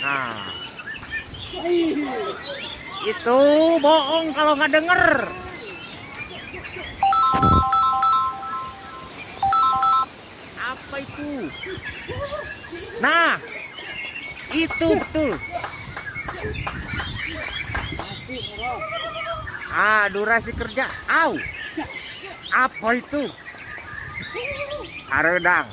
Ah, itu bohong kalau nggak denger. Apa itu? Nah, itu betul. Durasi kerja. Au. Apa itu? Haredang.